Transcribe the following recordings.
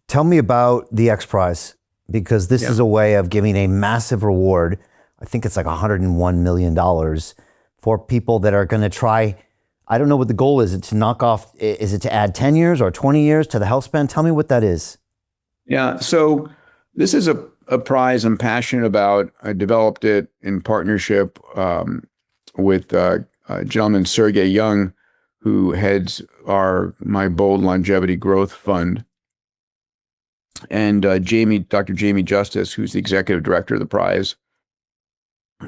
Tell me about the XPRIZE, because this is a way of giving a massive reward. I think it's like $101 million for people that are going to try. I don't know what the goal is. It's to knock off, is it to add 10 years or 20 years to the health span? Tell me what that is. Yeah, so this is a prize I'm passionate about. I developed it in partnership with a gentleman, Sergey Young, who heads my Bold Longevity Growth Fund, and Dr. Jamie Justice, who's the executive director of the prize.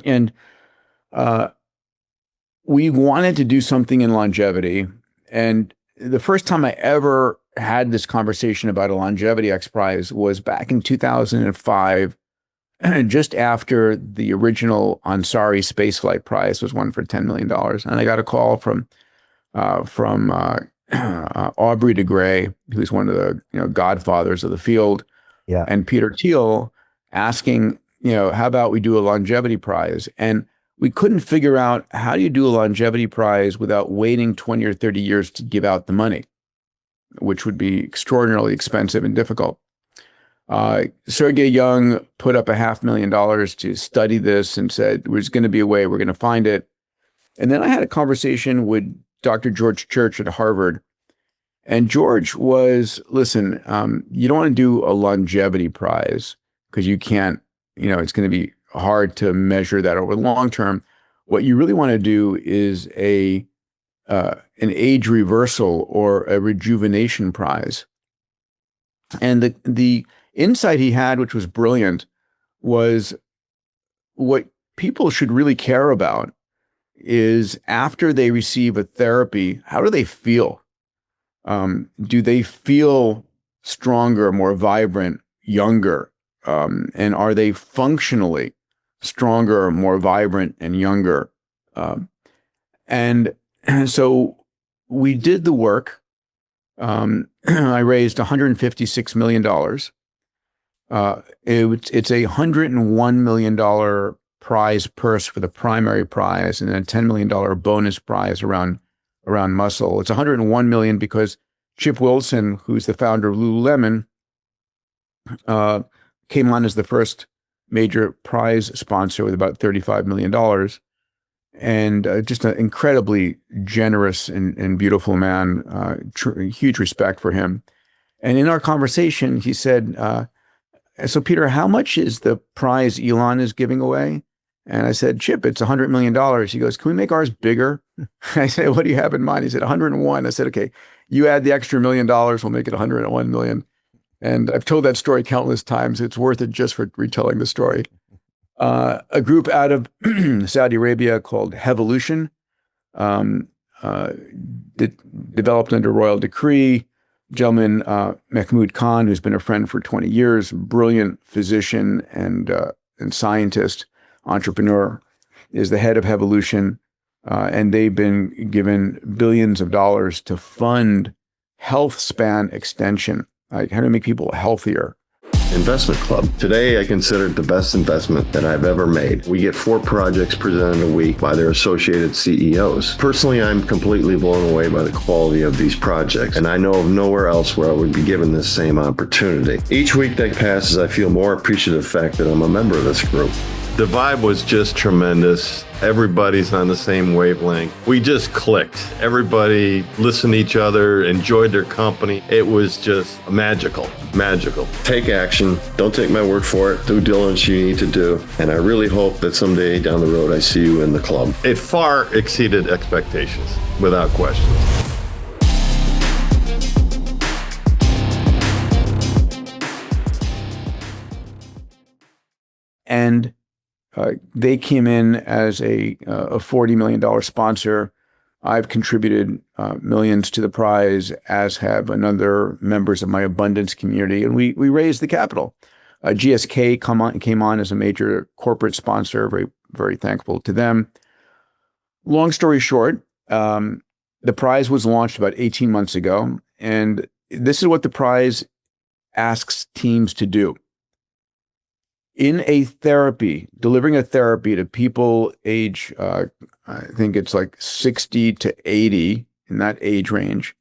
And we wanted to do something in longevity. And the first time I ever had this conversation about a longevity X Prize was back in 2005, just after the original Ansari spaceflight prize was won for $10 million. And I got a call from Aubrey de Grey, who's one of the godfathers of the field, and Peter Thiel, asking, how about we do a longevity prize? And we couldn't figure out, how do you do a longevity prize without waiting 20 or 30 years to give out the money, which would be extraordinarily expensive and difficult. Sergey Young put up $500,000 to study this and said, there's going to be a way, we're going to find it. And then I had a conversation with Dr. George Church at Harvard. And George was, listen, you don't want to do a longevity prize because you can't, it's going to be hard to measure that over the long term. What you really want to do is an age reversal or a rejuvenation prize. And the insight he had, which was brilliant, was what people should really care about is, after they receive a therapy, how do they feel? Do they feel stronger, more vibrant, younger? And are they functionally stronger, more vibrant, and younger? And so we did the work. I raised $156 million. It's a $101 million prize purse for the primary prize, and then a $10 million bonus prize around muscle. It's $101 million because Chip Wilson, who's the founder of Lululemon, came on as the first major prize sponsor with about $35 million. And just an incredibly generous and beautiful man, huge respect for him. And in our conversation, he said, so Peter, how much is the prize Elon is giving away? And I said, Chip, it's $100 million. He goes, can we make ours bigger? I said, what do you have in mind? He said, 101. I said, okay, you add the extra $1 million, we'll make it 101 million. And I've told that story countless times. It's worth it just for retelling the story. A group out of Saudi Arabia called Hevolution, developed under royal decree. Gentleman, Mahmoud Khan, who's been a friend for 20 years, brilliant physician and scientist, entrepreneur, is the head of Hevolution. And they've been given billions of dollars to fund health span extension, like how to make people healthier. Investment Club. Today, I consider it the best investment that I've ever made. We get 4 projects presented a week by their associated CEOs. Personally, I'm completely blown away by the quality of these projects, and I know of nowhere else where I would be given this same opportunity. Each week that passes, I feel more appreciative of the fact that I'm a member of this group. The vibe was just tremendous. Everybody's on the same wavelength. We just clicked. Everybody listened to each other, enjoyed their company. It was just magical. Take action. Don't take my word for it. Due diligence you need to do. And I really hope that someday down the road I see you in the club. It far exceeded expectations, without question. And they came in as a $40 million sponsor. I've contributed millions to the prize, as have another members of my abundance community, and we raised the capital. GSK came on as a major corporate sponsor. Very, very thankful to them. Long story short, the prize was launched about 18 months ago, and this is what the prize asks teams to do. In a therapy, delivering a therapy to people age, I think it's like 60 to 80, in that age range.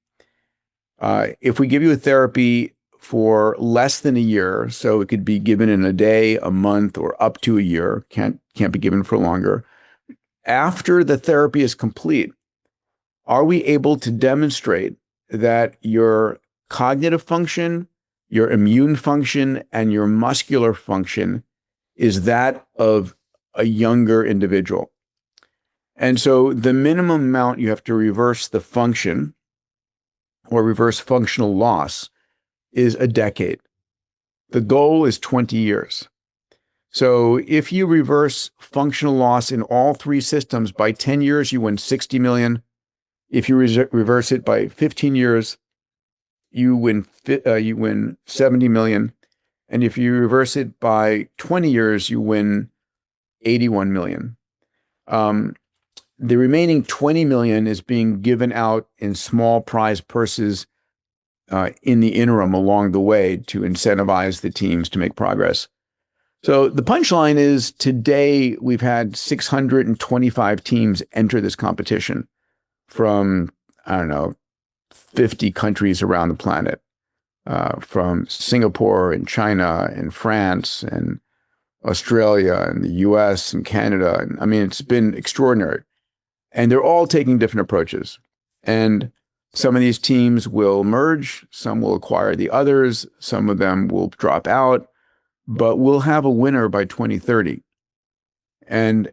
If we give you a therapy for less than a year. So it could be given in a day, a month, or up to a year. Can't be given for longer. After the therapy is complete, are we able to demonstrate that your cognitive function, your immune function, and your muscular function is that of a younger individual? And so the minimum amount you have to reverse the function or reverse functional loss is a decade. The goal is 20 years. So if you reverse functional loss in all three systems by 10 years, you win 60 million. If you reverse it by 15 years, you win 70 million. And if you reverse it by 20 years, you win 81 million. The remaining 20 million is being given out in small prize purses in the interim along the way to incentivize the teams to make progress. So the punchline is today we've had 625 teams enter this competition from, 50 countries around the planet, from Singapore and China and France and Australia and the US and Canada. And I mean, it's been extraordinary. And they're all taking different approaches. And some of these teams will merge, some will acquire the others, some of them will drop out, but we'll have a winner by 2030. And,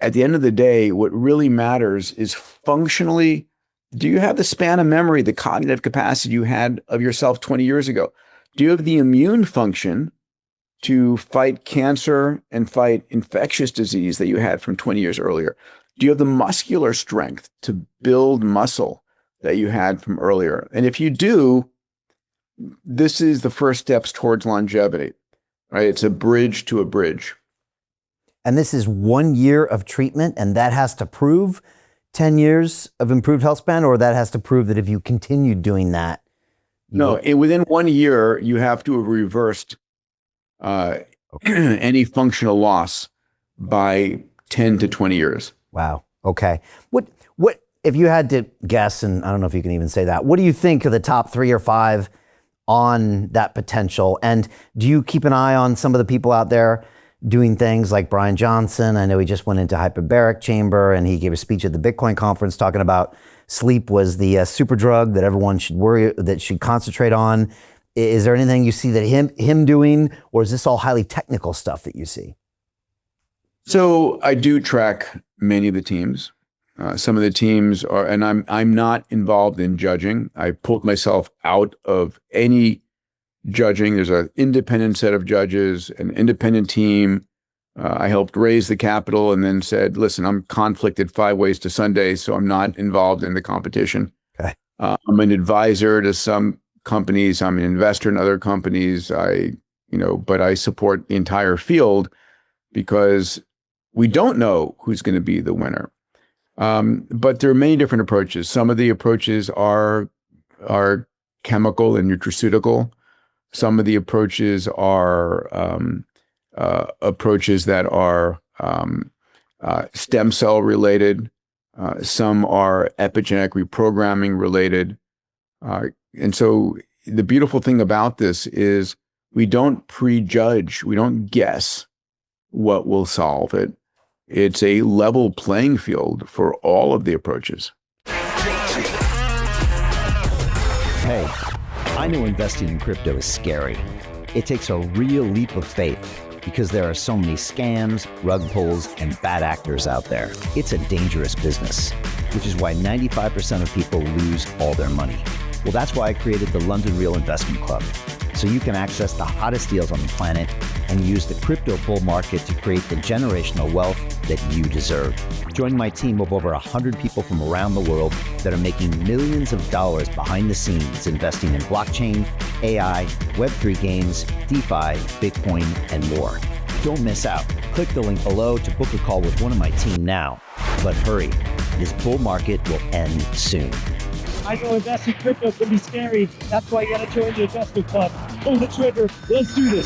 at the end of the day, what really matters is functionally, do you have the span of memory, the cognitive capacity you had of yourself 20 years ago? Do you have the immune function to fight cancer and fight infectious disease that you had from 20 years earlier? Do you have the muscular strength to build muscle that you had from earlier? And if you do, this is the first steps towards longevity, right? It's a bridge to a bridge. And this is 1 year of treatment, and that has to prove 10 years of improved health span, or that has to prove that if you continue doing that? Within 1 year, you have to have reversed any functional loss by 10 to 20 years. Wow. Okay. What if you had to guess, and I don't know if you can even say that, what do you think are the top 3 or 5 on that potential? And do you keep an eye on some of the people out there doing things like Brian Johnson? I know he just went into hyperbaric chamber and he gave a speech at the Bitcoin conference talking about sleep was the super drug that everyone should concentrate on. Is there anything you see that him doing, or is this all highly technical stuff that you see? So I do track many of the teams. Some of the teams are, and I'm not involved in judging. I pulled myself out of any judging. There's an independent set of judges, an independent team. I helped raise the capital and then said, listen, I'm conflicted 5 ways to Sunday, so I'm not involved in the competition. Okay. I'm an advisor to some companies. I'm an investor in other companies. But I support the entire field because we don't know who's going to be the winner. But there are many different approaches. Some of the approaches are chemical and nutraceutical. Some of the approaches are approaches that are stem cell related. Some are epigenetic reprogramming related. And so the beautiful thing about this is we don't prejudge, we don't guess what will solve it. It's a level playing field for all of the approaches. Hey, I know investing in crypto is scary. It takes a real leap of faith because there are so many scams, rug pulls, and bad actors out there. It's a dangerous business, which is why 95% of people lose all their money. Well, that's why I created the London Real Investment Club, so you can access the hottest deals on the planet and use the crypto bull market to create the generational wealth that you deserve. Join my team of over 100 people from around the world that are making millions of dollars behind the scenes investing in blockchain, AI, Web3 games, DeFi, Bitcoin, and more. Don't miss out. Click the link below to book a call with one of my team now. But hurry, this bull market will end soon. I know investing in crypto can be scary. That's why you gotta join the investment club. Pull the trigger. Let's do this.